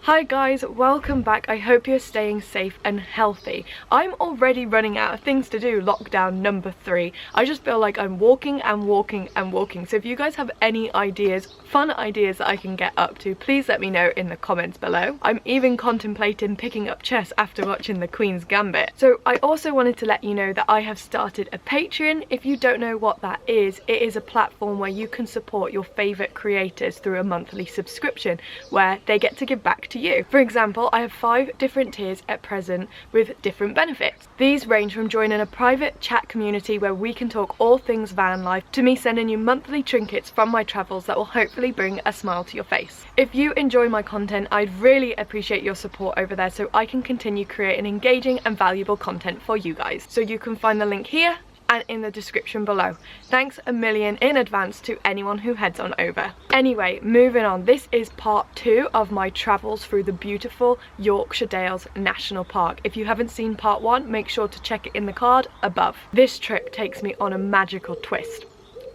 Hi guys, welcome back. I hope you're staying safe and healthy. I'm already running out of things to do, lockdown number 3. I just feel like I'm walking and walking and walking. So if you guys have any ideas, fun ideas that I can get up to, please let me know in the comments below. I'm even contemplating picking up chess after watching the Queen's Gambit. So I also wanted to let you know that I have started a Patreon. If you don't know what that is, it is a platform where you can support your favourite creators through a monthly subscription where they get to give back to you. For example, I have 5 different tiers at present with different benefits. These range from joining a private chat community where we can talk all things van life, to me sending you monthly trinkets from my travels that will hopefully bring a smile to your face. If you enjoy my content, I'd really appreciate your support over there so I can continue creating engaging and valuable content for you guys. So you can find the link here and in the description below. Thanks a million in advance to anyone who heads on over. Anyway, moving on, this is part 2 of my travels through the beautiful Yorkshire Dales National Park. If you haven't seen part 1, make sure to check it in the card above. This trip takes me on a magical twist,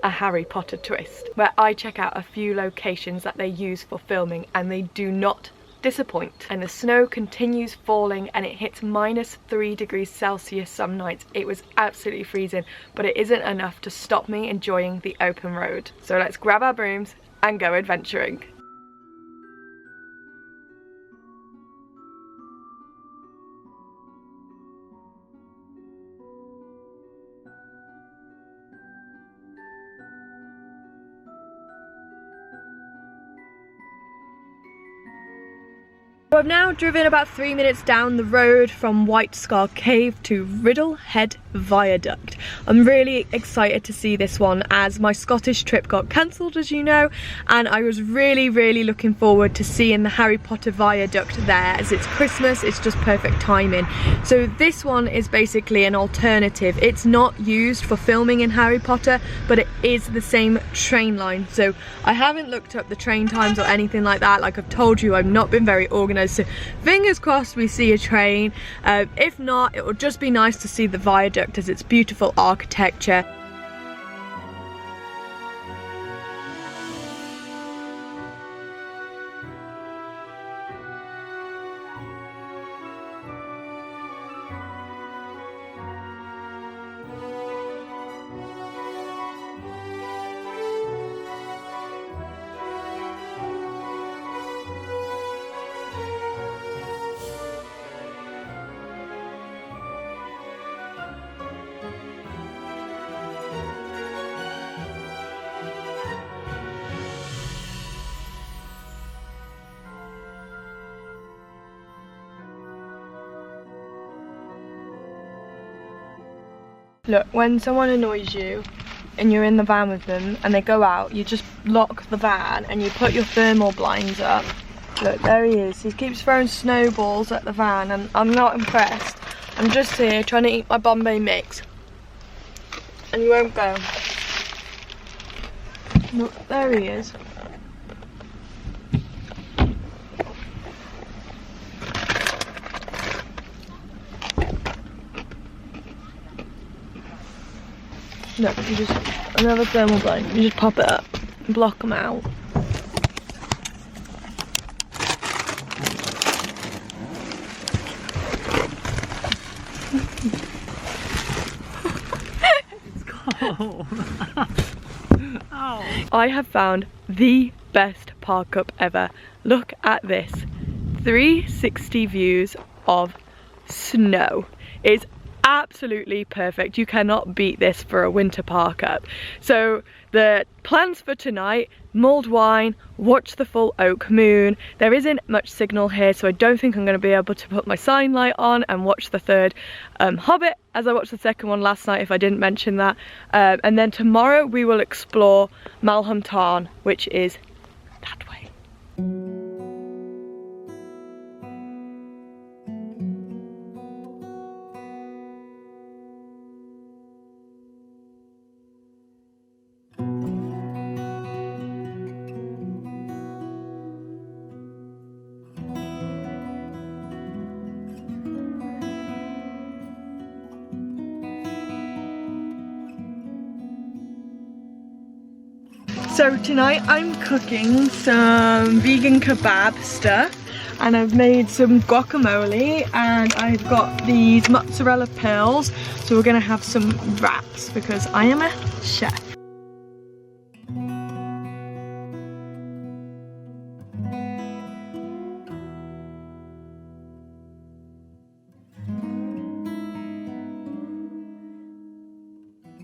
a Harry Potter twist, where I check out a few locations that they use for filming and they do not disappoint. And the snow continues falling and it hits -3 degrees Celsius some nights. It was absolutely freezing, but it isn't enough to stop me enjoying the open road. So let's grab our brooms and go adventuring. I've now driven about 3 minutes down the road from White Scar Cave to Riddlehead Viaduct. I'm really excited to see this one as my Scottish trip got cancelled, as you know, and I was really looking forward to seeing the Harry Potter Viaduct there. As it's Christmas, it's just perfect timing. So this one is basically an alternative. It's not used for filming in Harry Potter, but it is the same train line. So I haven't looked up the train times or anything like that. Like I've told you, I've not been very organised. So fingers crossed we see a train. If not, it will just be nice to see the viaduct as it's beautiful architecture. Look, when someone annoys you and you're in the van with them and they go out, you just lock the van and you put your thermal blinds up. Look, there he is. He keeps throwing snowballs at the van and I'm not impressed. I'm just here trying to eat my Bombay mix and he won't go. Look, there he is. Look, you just, another thermal blind, you just pop it up and block them out. It's cold. Oh. I have found the best park up ever. Look at this. 360 views of snow. It's absolutely perfect. You cannot beat this for a winter park up. So the plans for tonight: mulled wine, watch the full oak moon. There isn't much signal here, so I don't think I'm going to be able to put my sign light on and watch the third Hobbit, as I watched the second one last night if I didn't mention that. And then tomorrow we will explore MALHAM TARN, which is that way. So tonight I'm cooking some vegan kebab stuff. and I've made some guacamole, and I've got these mozzarella pearls, so we're gonna have some wraps because I am a chef.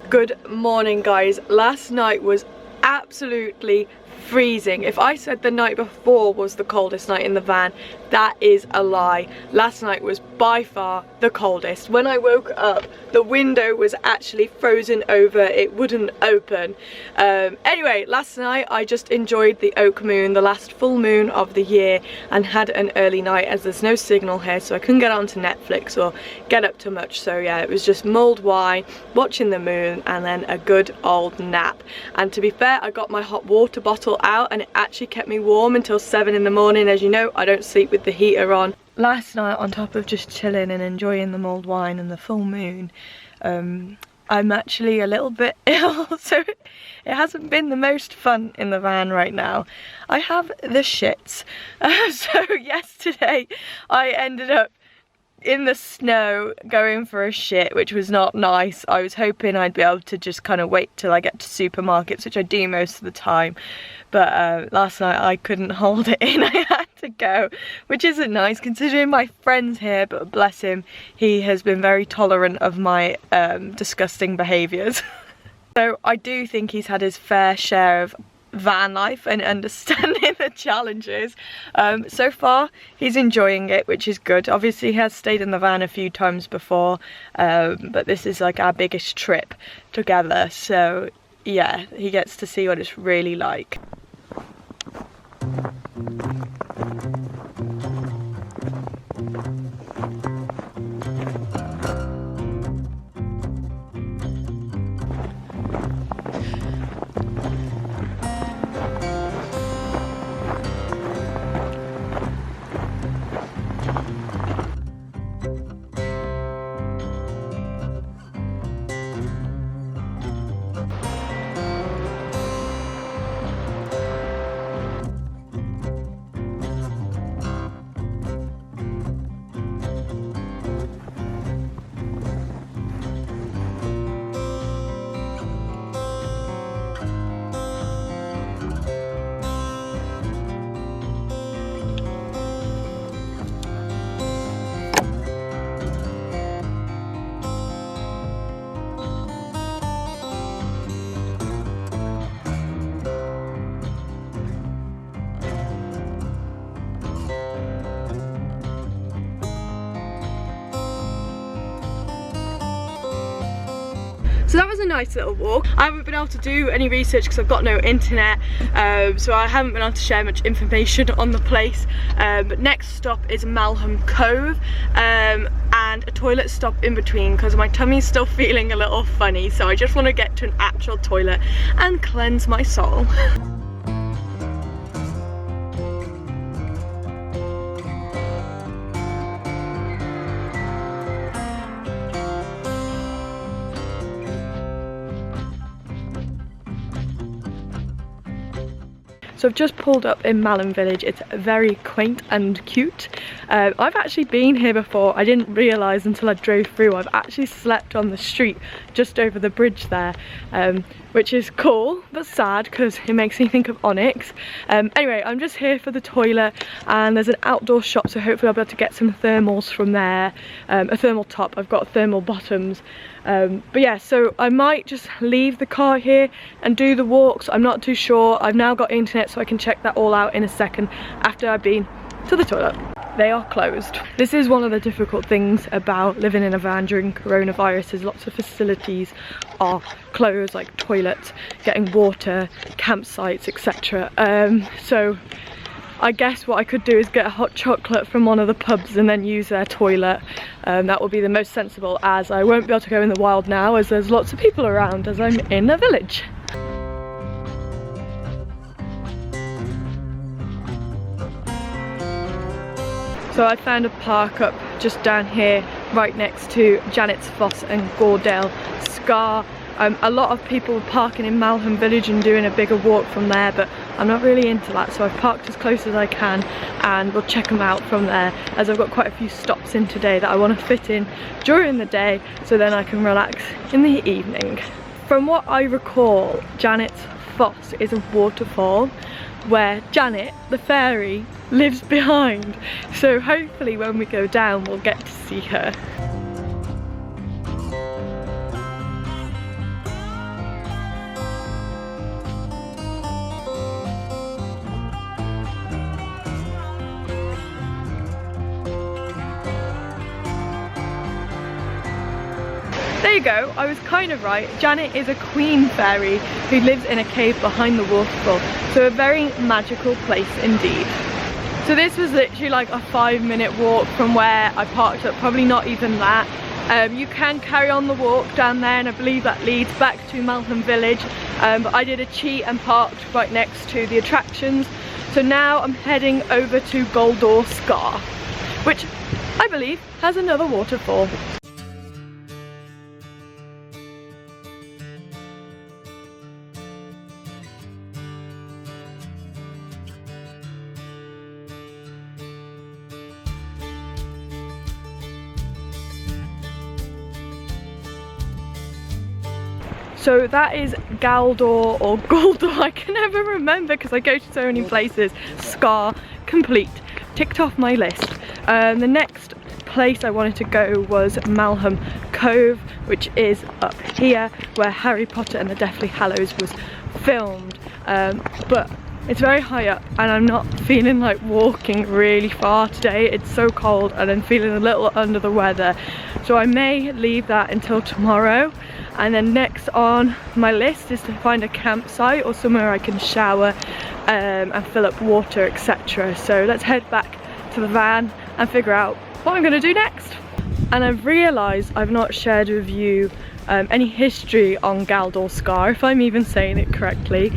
Good morning, guys. Last night was absolutely freezing. If I said the night before was the coldest night in the van, that is a lie. Last night was by far the coldest. When I woke up, the window was actually frozen over. It wouldn't open. Anyway, last night I just enjoyed the oak moon, the last full moon of the year, and had an early night as there's no signal here, so I couldn't get onto Netflix or get up to much. So yeah, it was just mulled wine, watching the moon, and then a good old nap. And to be fair, I got my hot water bottle out and it actually kept me warm until 7 in the morning. As you know, I don't sleep with the heater on. Last night, on top of just chilling and enjoying the mulled wine and the full moon, I'm actually a little bit ill, so it hasn't been the most fun in the van right now. I have the shits. So yesterday I ended up in the snow going for a shit, which was not nice. I was hoping I'd be able to just kind of wait till I get to supermarkets, which I do most of the time, but last night I couldn't hold it in. I had to go, which isn't nice considering my friend's here, but bless him, he has been very tolerant of my disgusting behaviours. So I do think he's had his fair share of van life and understanding the challenges. So far he's enjoying it, which is good. Obviously he has stayed in the van a few times before, but this is like our biggest trip together, so yeah, he gets to see what it's really like. So that was a nice little walk. I haven't been able to do any research because I've got no internet, so I haven't been able to share much information on the place. But next stop is MALHAM COVE, and a toilet stop in between because my tummy's still feeling a little funny, so I just want to get to an actual toilet and cleanse my soul. So I've just pulled up in MALHAM village. It's very quaint and cute. I've actually been here before. I didn't realise until I drove through. I've actually slept on the street just over the bridge there, which is cool but sad because it makes me think of Onyx. Anyway, I'm just here for the toilet, and there's an outdoor shop, so hopefully I'll be able to get some thermals from there. A thermal top, I've got thermal bottoms. But yeah, so I might just leave the car here and do the walks. I'm not too sure. I've now got internet, so I can check that all out in a second after I've been to the toilet. They are closed. This is one of the difficult things about living in a van during coronavirus, is lots of facilities are closed, like toilets, getting water, campsites, etc. So I guess what I could do is get a hot chocolate from one of the pubs and then use their toilet. That would be the most sensible, as I won't be able to go in the wild now as there's lots of people around as I'm in a village. So I found a park up just down here right next to Janet's FOSS and Goredale Scar. A lot of people were parking in MALHAM village and doing a bigger walk from there, but I'm not really into that, so I've parked as close as I can and we'll check them out from there, as I've got quite a few stops in today that I want to fit in during the day so then I can relax in the evening. From what I recall, Janet's FOSS is a waterfall where Janet, the fairy, lives behind. So hopefully when we go down we'll get to see her. There you go, I was kind of right. Janet is a queen fairy who lives in a cave behind the waterfall, so a very magical place indeed. So this was literally like a 5-minute walk from where I parked up, probably not even that. You can carry on the walk down there and I believe that leads back to MALHAM village, but I did a cheat and parked right next to the attractions. So now I'm heading over to Galdor Scar, which I believe has another waterfall. So that is Galdor or Galdor, I can never remember because I go to so many places. Scar complete, ticked off my list. The next place I wanted to go was MALHAM Cove, which is up here where Harry Potter and the Deathly Hallows was filmed. But it's very high up and I'm not feeling like walking really far today. It's so cold and I'm feeling a little under the weather. So I may leave that until tomorrow. And then next on my list is to find a campsite or somewhere I can shower and fill up water, etc. So let's head back to the van and figure out what I'm going to do next. And I've realised I've not shared with you any history on Galdor Scar, if I'm even saying it correctly.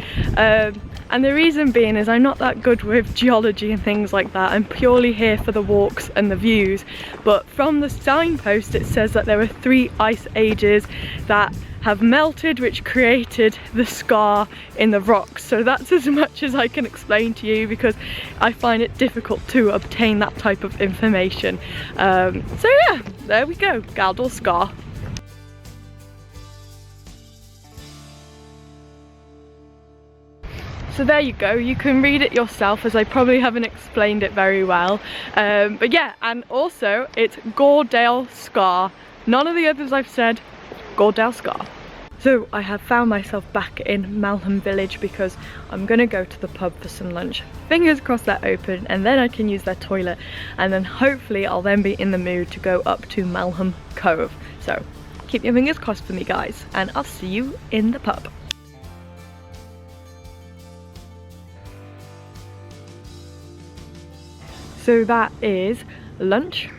And the reason being is I'm not that good with geology and things like that. I'm purely here for the walks and the views. But from the signpost it says that there were 3 ice ages that have melted, which created the scar in the rocks. So that's as much as I can explain to you because I find it difficult to obtain that type of information. So yeah, there we go, Galdor Scar. So there you go, you can read it yourself as I probably haven't explained it very well. But yeah, and also it's Gordale Scar. None of the others I've said, Gordale Scar. So I have found myself back in MALHAM village because I'm gonna go to the pub for some lunch. Fingers crossed they're open and then I can use their toilet and then hopefully I'll then be in the mood to go up to MALHAM Cove. So keep your fingers crossed for me guys and I'll see you in the pub. So that is lunch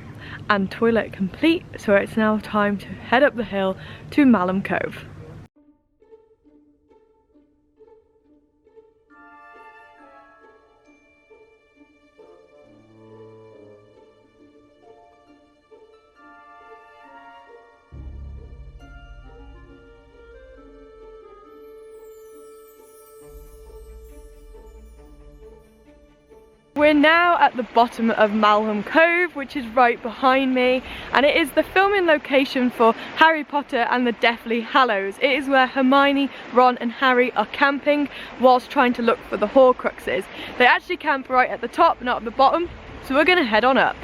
and toilet complete, so it's now time to head up the hill to MALHAM Cove. We're now at the bottom of MALHAM Cove, which is right behind me, and it is the filming location for Harry Potter and the Deathly Hallows. It is where Hermione, Ron and Harry are camping whilst trying to look for the Horcruxes. They actually camp right at the top, not at the bottom, so we're going to head on up.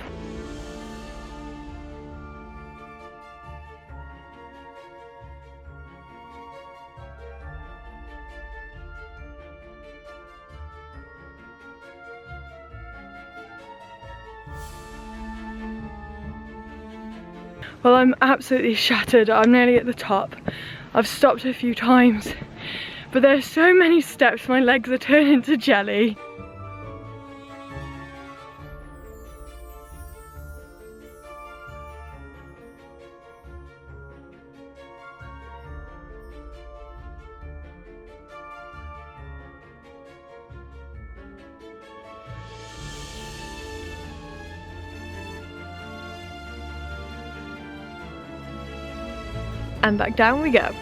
Well, I'm absolutely shattered. I'm nearly at the top. I've stopped a few times, but there's so many steps, my legs are turning to jelly. And back down we go.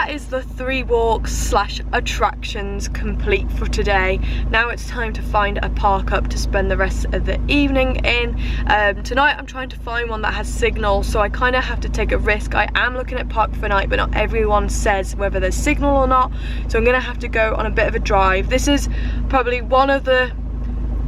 that is the 3 walks slash attractions complete for today. Now it's time to find a park up to spend the rest of the evening in. Tonight I'm trying to find one that has signal, so I kind of have to take a risk. I am looking at Park for Night, but not everyone says whether there's signal or not, so I'm gonna have to go on a bit of a drive. This is probably one of the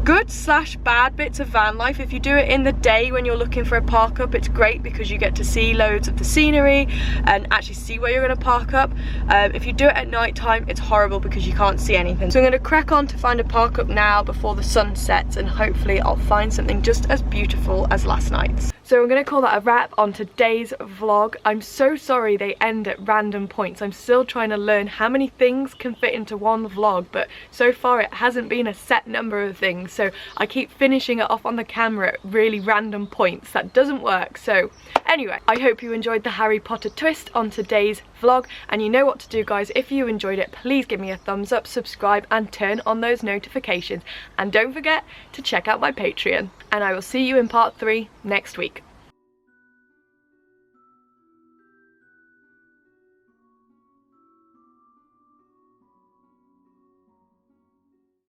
good slash bad bits of van life. If you do it in the day when you're looking for a park up, it's great because you get to see loads of the scenery and actually see where you're going to park up. If you do it at night time, it's horrible because you can't see anything. So I'm going to crack on to find a park up now before the sun sets, and hopefully I'll find something just as beautiful as last night's. So I'm going to call that a wrap on today's vlog. I'm so sorry they end at random points. I'm still trying to learn how many things can fit into one vlog, but so far it hasn't been a set number of things, so I keep finishing it off on the camera at really random points. That doesn't work. So anyway, I hope you enjoyed the Harry Potter twist on today's vlog, and you know what to do, guys. If you enjoyed it, please give me a thumbs up, subscribe and turn on those notifications, and don't forget to check out my Patreon, and I will see you in part 3 next week.